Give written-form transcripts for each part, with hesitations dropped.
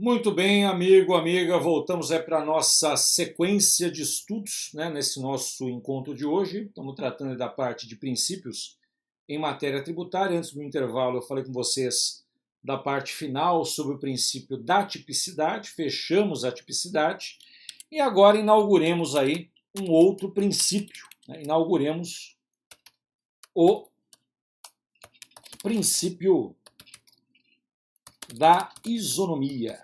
Muito bem, amigo, amiga, voltamos para a nossa sequência de estudos, né, nesse nosso encontro de hoje. Estamos tratando da parte de princípios em matéria tributária. Antes do intervalo, eu falei com vocês da parte final sobre o princípio da tipicidade, fechamos a tipicidade e agora inauguremos aí um outro princípio, né? Inauguremos o princípio da isonomia.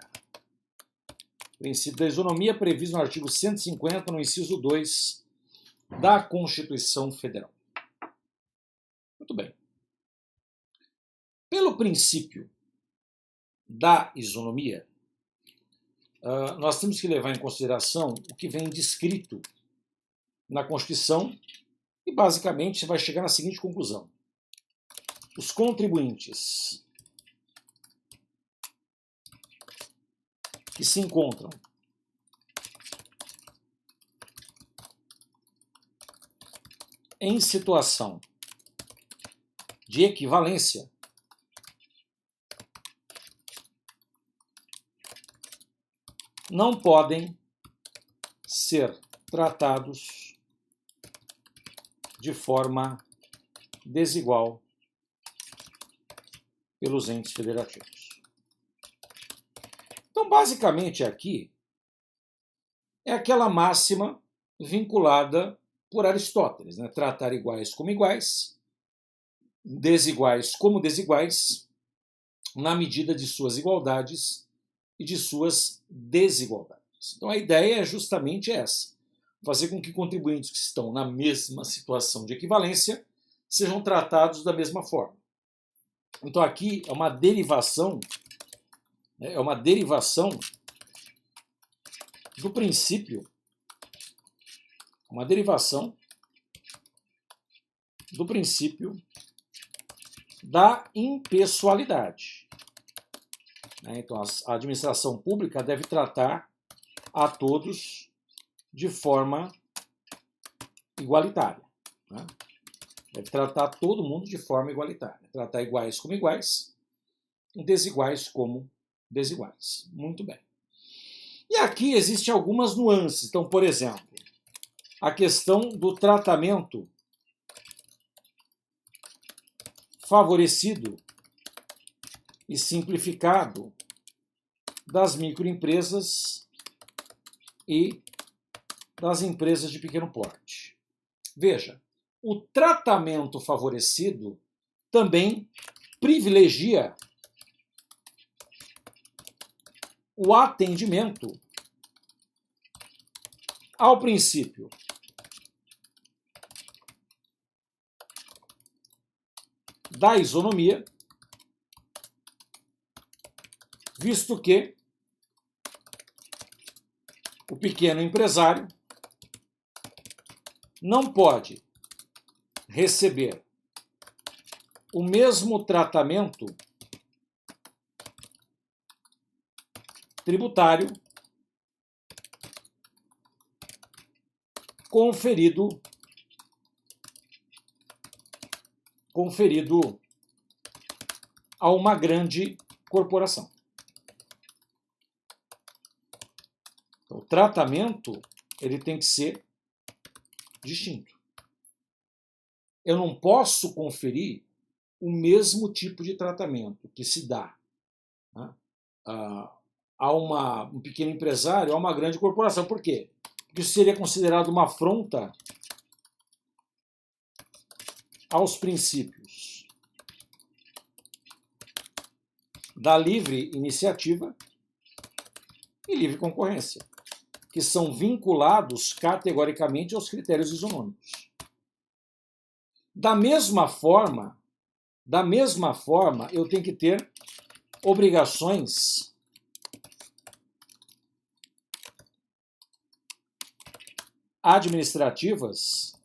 O princípio da isonomia previsto no artigo 150, no inciso 2 da Constituição Federal. Muito bem. Pelo princípio da isonomia, nós temos que levar em consideração o que vem descrito na Constituição e, basicamente, você vai chegar na seguinte conclusão. Os contribuintes que se encontram em situação de equivalência não podem ser tratados de forma desigual pelos entes federativos. Então, basicamente, aqui é aquela máxima vinculada por Aristóteles, né? Tratar iguais como iguais, desiguais como desiguais, na medida de suas igualdades e de suas desigualdades. Então, a ideia é justamente essa: fazer com que contribuintes que estão na mesma situação de equivalência sejam tratados da mesma forma. Então, aqui é uma derivação do princípio, da impessoalidade. Então, a administração pública deve tratar a todos de forma igualitária. Deve tratar todo mundo de forma igualitária. Tratar iguais como iguais, desiguais como desiguais. Muito bem. E aqui existem algumas nuances. Então, por exemplo, a questão do tratamento favorecido e simplificado das microempresas e das empresas de pequeno porte. Veja, o tratamento favorecido também privilegia o atendimento ao princípio da isonomia, visto que o pequeno empresário não pode receber o mesmo tratamento tributário conferido a uma grande corporação. Então, o tratamento ele tem que ser distinto. Eu não posso conferir o mesmo tipo de tratamento que se dá, né, a um pequeno empresário, a uma grande corporação. Por quê? Porque isso seria considerado uma afronta aos princípios da livre iniciativa e livre concorrência, que são vinculados categoricamente aos critérios isonômicos. Da mesma forma, eu tenho que ter obrigações administrativas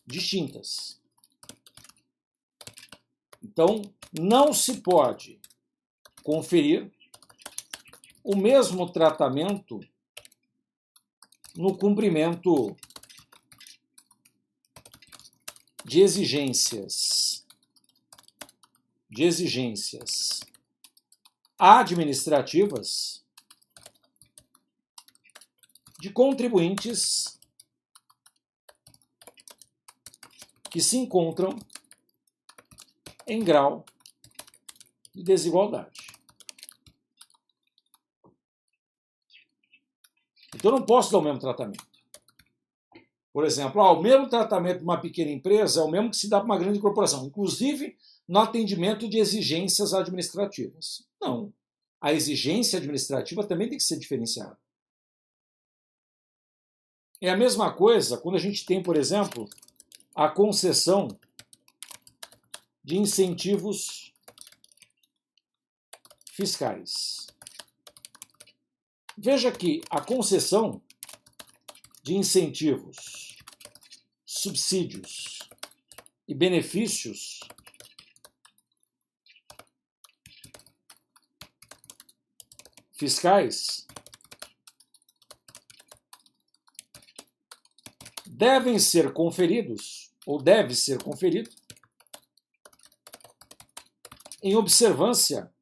distintas. Então, não se pode conferir o mesmo tratamento no cumprimento de exigências administrativas de contribuintes que se encontram em grau de desigualdade. Então, eu não posso dar o mesmo tratamento. Por exemplo, o mesmo tratamento de uma pequena empresa é o mesmo que se dá para uma grande corporação, inclusive no atendimento de exigências administrativas. Não. A exigência administrativa também tem que ser diferenciada. É a mesma coisa quando a gente tem, por exemplo, a concessão de incentivos fiscais. Veja que a concessão de incentivos, subsídios e benefícios fiscais devem ser conferidos, ou deve ser conferido, em observância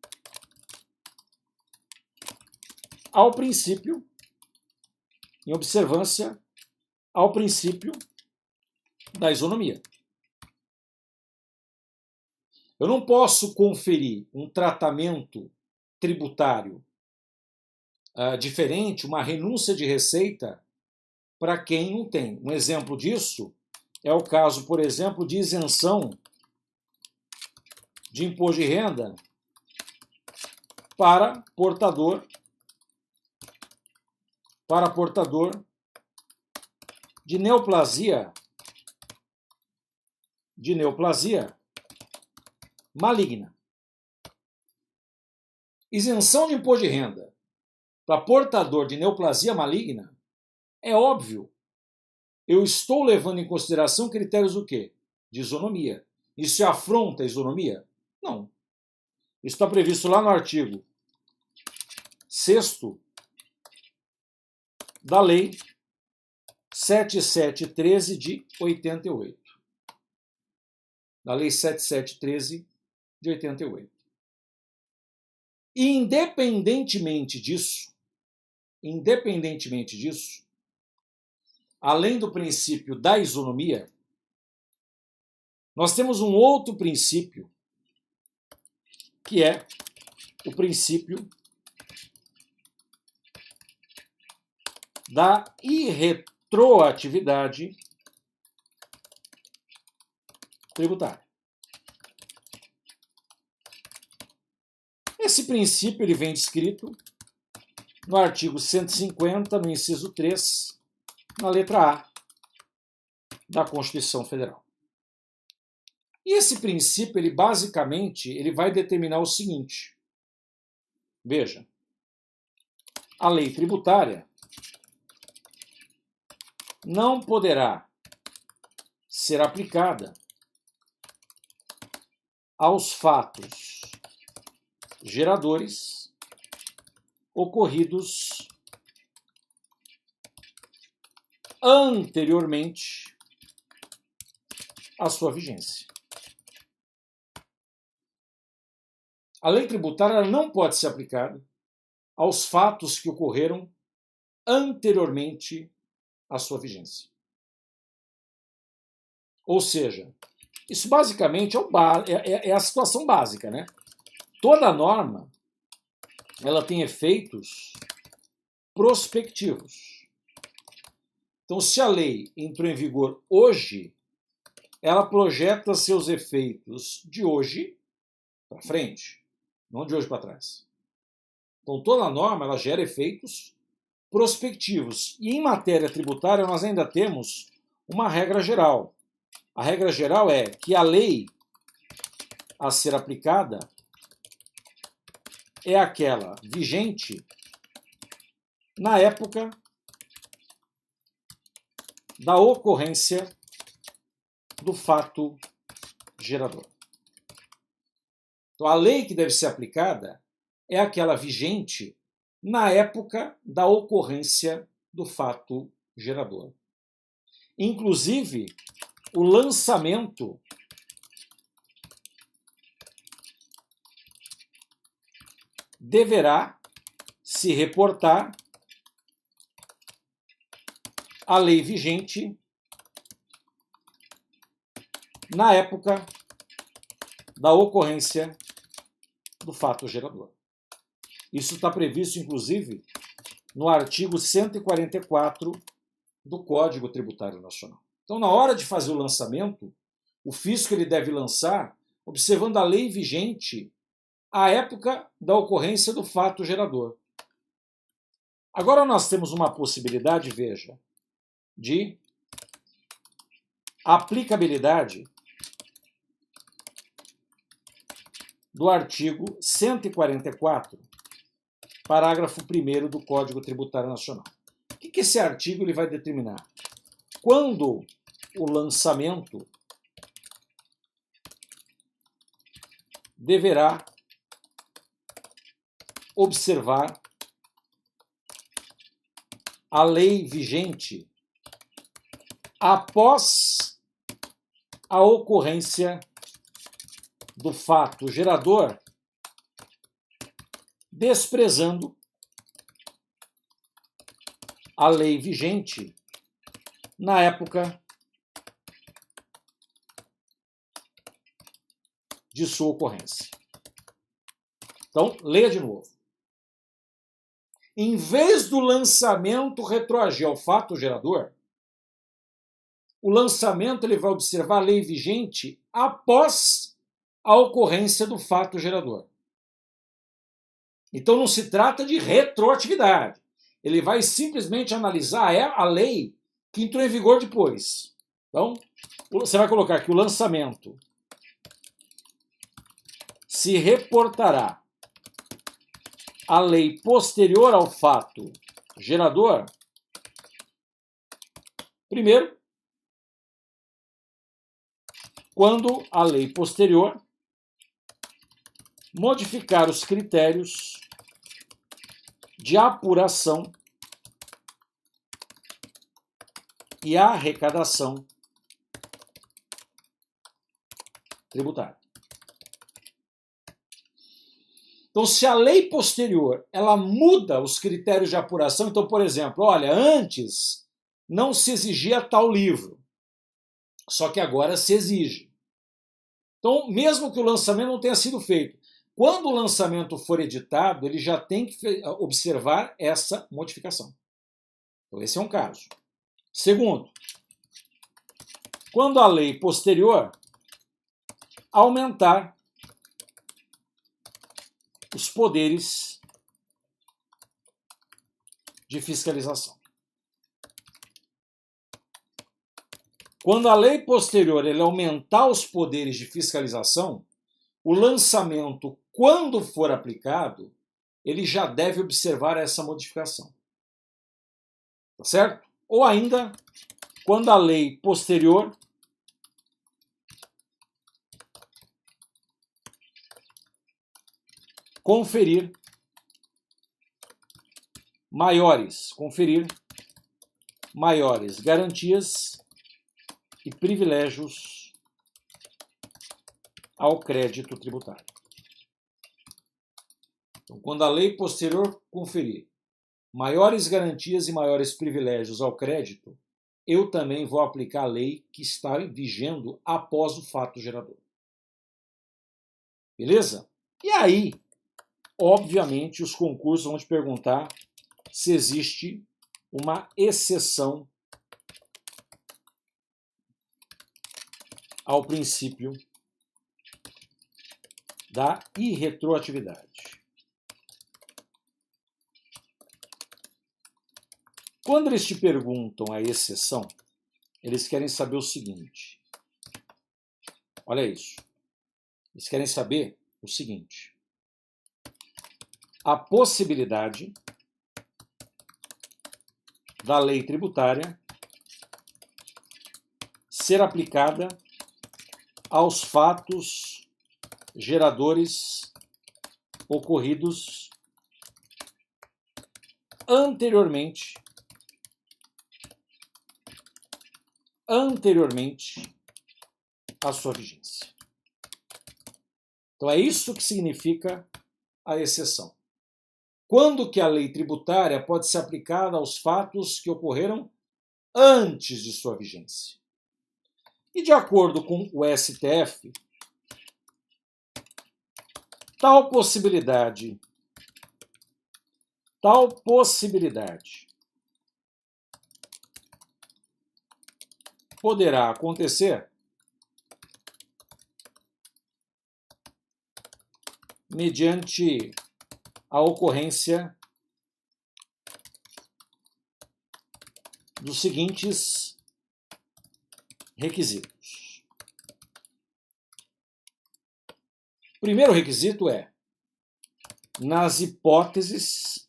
ao princípio, da isonomia. Eu não posso conferir um tratamento tributário diferente, uma renúncia de receita para quem não tem. Um exemplo disso é o caso, por exemplo, de isenção de imposto de renda para portador de neoplasia maligna. Isenção de imposto de renda para portador de neoplasia maligna, é óbvio. Eu estou levando em consideração critérios do quê? De isonomia. Isso afronta a isonomia? Não. Isso está previsto lá no artigo 6º da Lei 7713 de 88. Da Lei 7713 de 88. E independentemente disso, além do princípio da isonomia, nós temos um outro princípio, que é o princípio da irretroatividade tributária. Esse princípio ele vem descrito no artigo 150, no inciso 3, na letra A da Constituição Federal. E esse princípio, ele basicamente, ele vai determinar o seguinte. Veja, a lei tributária não poderá ser aplicada aos fatos geradores ocorridos anteriormente à sua vigência. A lei tributária não pode ser aplicada aos fatos que ocorreram anteriormente à sua vigência. Ou seja, isso basicamente é a situação básica, né? Toda norma ela tem efeitos prospectivos. Então, se a lei entrou em vigor hoje, ela projeta seus efeitos de hoje para frente, não de hoje para trás. Então, toda norma ela gera efeitos prospectivos. E em matéria tributária, nós ainda temos uma regra geral. A regra geral é que a lei a ser aplicada é aquela vigente na época da ocorrência do fato gerador. Então, a lei que deve ser aplicada é aquela vigente na época da ocorrência do fato gerador. Inclusive, o lançamento deverá se reportar à lei vigente na época da ocorrência do fato gerador. Isso está previsto, inclusive, no artigo 144 do Código Tributário Nacional. Então, na hora de fazer o lançamento, o fisco ele deve lançar observando a lei vigente à época da ocorrência do fato gerador. Agora nós temos uma possibilidade, veja, de aplicabilidade do artigo 144, parágrafo 1º do Código Tributário Nacional. O que esse artigo ele vai determinar? Quando o lançamento deverá observar a lei vigente após a ocorrência do fato gerador, desprezando a lei vigente na época de sua ocorrência. Então, leia de novo. Em vez do lançamento retroagir ao fato gerador, o lançamento ele vai observar a lei vigente após a ocorrência do fato gerador. Então não se trata de retroatividade. Ele vai simplesmente analisar a lei que entrou em vigor depois. Então, você vai colocar que o lançamento se reportará à lei posterior ao fato gerador, primeiro, quando a lei posterior modificar os critérios de apuração e arrecadação tributária. Então, se a lei posterior ela muda os critérios de apuração, então, por exemplo, olha, antes não se exigia tal livro, só que agora se exige. Então, mesmo que o lançamento não tenha sido feito, quando o lançamento for editado, ele já tem que observar essa modificação. Então, esse é um caso. Segundo, quando a lei posterior aumentar os poderes de fiscalização. Quando a lei posterior ele aumentar os poderes de fiscalização, o lançamento, quando for aplicado, ele já deve observar essa modificação. Tá certo? Ou ainda, quando a lei posterior conferir maiores garantias e privilégios ao crédito tributário. Então, quando a lei posterior conferir maiores garantias e maiores privilégios ao crédito, eu também vou aplicar a lei que está vigendo após o fato gerador. Beleza? E aí, obviamente, os concursos vão te perguntar se existe uma exceção ao princípio da irretroatividade. Quando eles te perguntam a exceção, eles querem saber o seguinte. Olha isso. Eles querem saber o seguinte. A possibilidade da lei tributária ser aplicada aos fatos geradores ocorridos anteriormente à sua vigência. Então é isso que significa a exceção. quando que a lei tributária pode ser aplicada aos fatos que ocorreram antes de sua vigência. E de acordo com o STF, tal possibilidade poderá acontecer mediante a ocorrência dos seguintes requisitos. O primeiro requisito é, nas hipóteses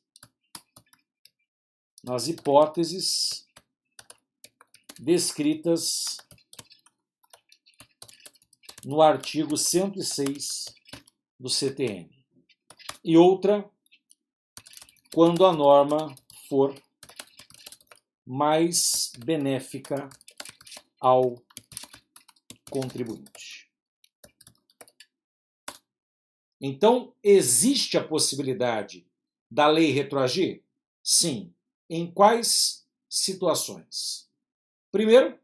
descritas no artigo 106 do CTN. E outra, quando a norma for mais benéfica ao contribuinte. Então, existe a possibilidade da lei retroagir? Sim. Em quais situações? Primeiro,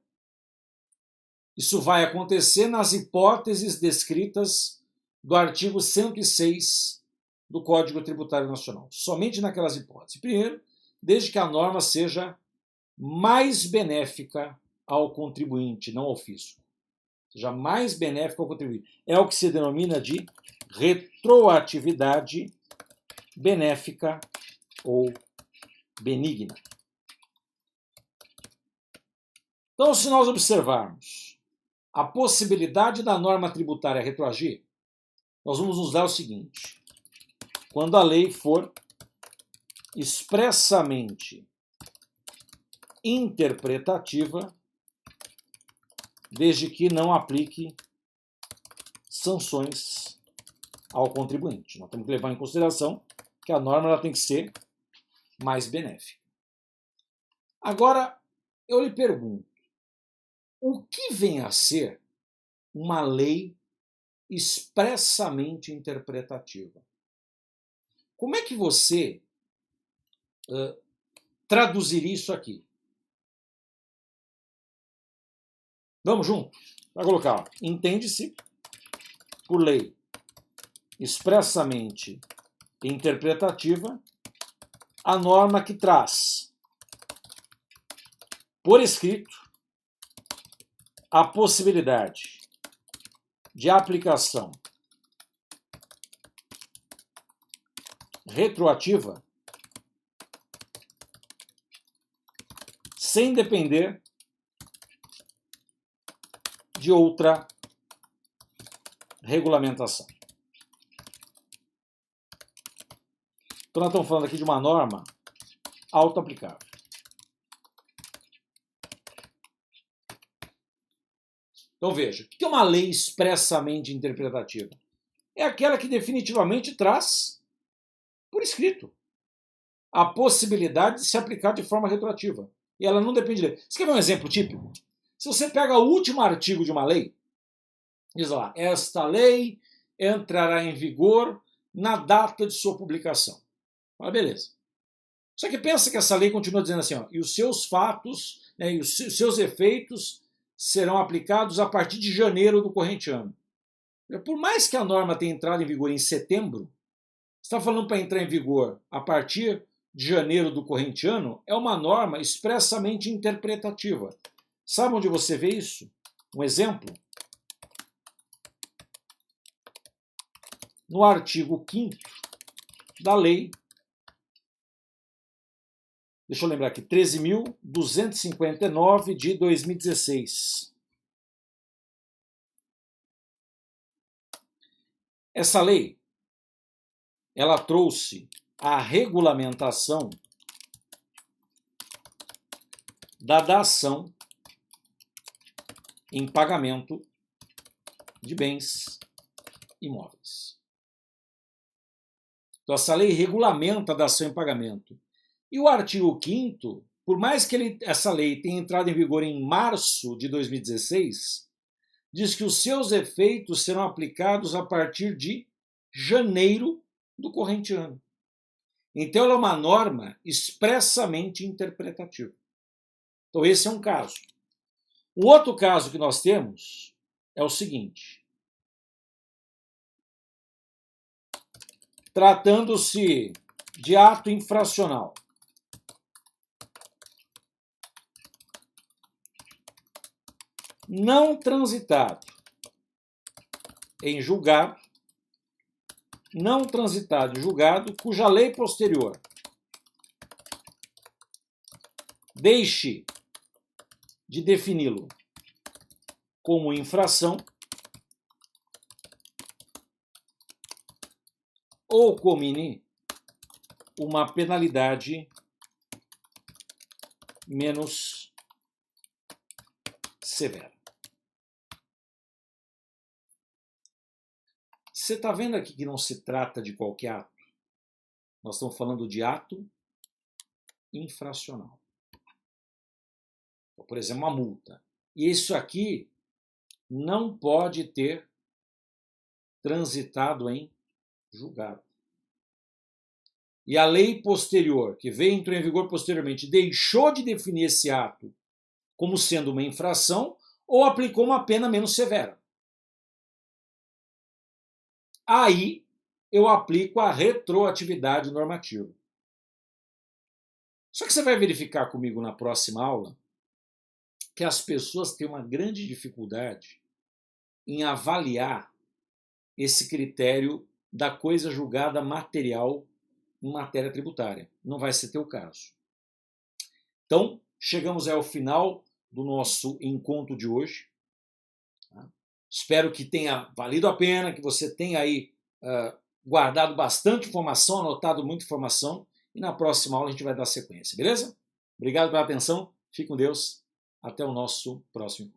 isso vai acontecer nas hipóteses descritas do artigo 106 do Código Tributário Nacional. Somente naquelas hipóteses. Primeiro, desde que a norma seja mais benéfica ao contribuinte, não ao fisco. Seja mais benéfica ao contribuinte. É o que se denomina de retroatividade benéfica ou benigna. Então, se nós observarmos a possibilidade da norma tributária retroagir, nós vamos nos dar o seguinte: quando a lei for expressamente interpretativa, desde que não aplique sanções ao contribuinte. Nós temos que levar em consideração que a norma ela tem que ser mais benéfica. Agora, eu lhe pergunto, o que vem a ser uma lei expressamente interpretativa? Como é que você traduziria isso aqui? Vamos junto? Vai colocar, entende-se por lei expressamente interpretativa a norma que traz por escrito a possibilidade de aplicação retroativa sem depender de outra regulamentação. Então nós estamos falando aqui de uma norma auto-aplicável. Então veja, o que é uma lei expressamente interpretativa? É aquela que definitivamente traz por escrito a possibilidade de se aplicar de forma retroativa. E ela não depende de lei. Você quer ver um exemplo típico? Se você pega o último artigo de uma lei, diz lá, esta lei entrará em vigor na data de sua publicação. Ah, beleza. Só que pensa que essa lei continua dizendo assim, ó, e os seus fatos, né, e os seus efeitos serão aplicados a partir de janeiro do corrente ano. Por mais que a norma tenha entrado em vigor em setembro, você está falando para entrar em vigor a partir de janeiro do corrente ano, é uma norma expressamente interpretativa. Sabe onde você vê isso? Um exemplo? No artigo 5º da lei, deixa eu lembrar aqui, 13.259 de 2016. Essa lei, ela trouxe a regulamentação da dação em pagamento de bens imóveis. Então, essa lei regulamenta a dação em pagamento. E o artigo 5º, por mais que essa lei tenha entrado em vigor em março de 2016, diz que os seus efeitos serão aplicados a partir de janeiro do corrente ano. Então, ela é uma norma expressamente interpretativa. Então, esse é um caso. O outro caso que nós temos é o seguinte. Tratando-se de ato infracional, não transitado em julgado, cuja lei posterior deixe de defini-lo como infração ou comine uma penalidade menos severa. Você está vendo aqui que não se trata de qualquer ato. Nós estamos falando de ato infracional. Por exemplo, uma multa. E isso aqui não pode ter transitado em julgado. E a lei posterior, que entrou em vigor posteriormente, deixou de definir esse ato como sendo uma infração ou aplicou uma pena menos severa. Aí eu aplico a retroatividade normativa. Só que você vai verificar comigo na próxima aula que as pessoas têm uma grande dificuldade em avaliar esse critério da coisa julgada material em matéria tributária. Não vai ser teu caso. Então, chegamos ao final do nosso encontro de hoje. Espero que tenha valido a pena, que você tenha aí guardado bastante informação, anotado muita informação, e na próxima aula a gente vai dar sequência, beleza? Obrigado pela atenção, fique com Deus, até o nosso próximo encontro.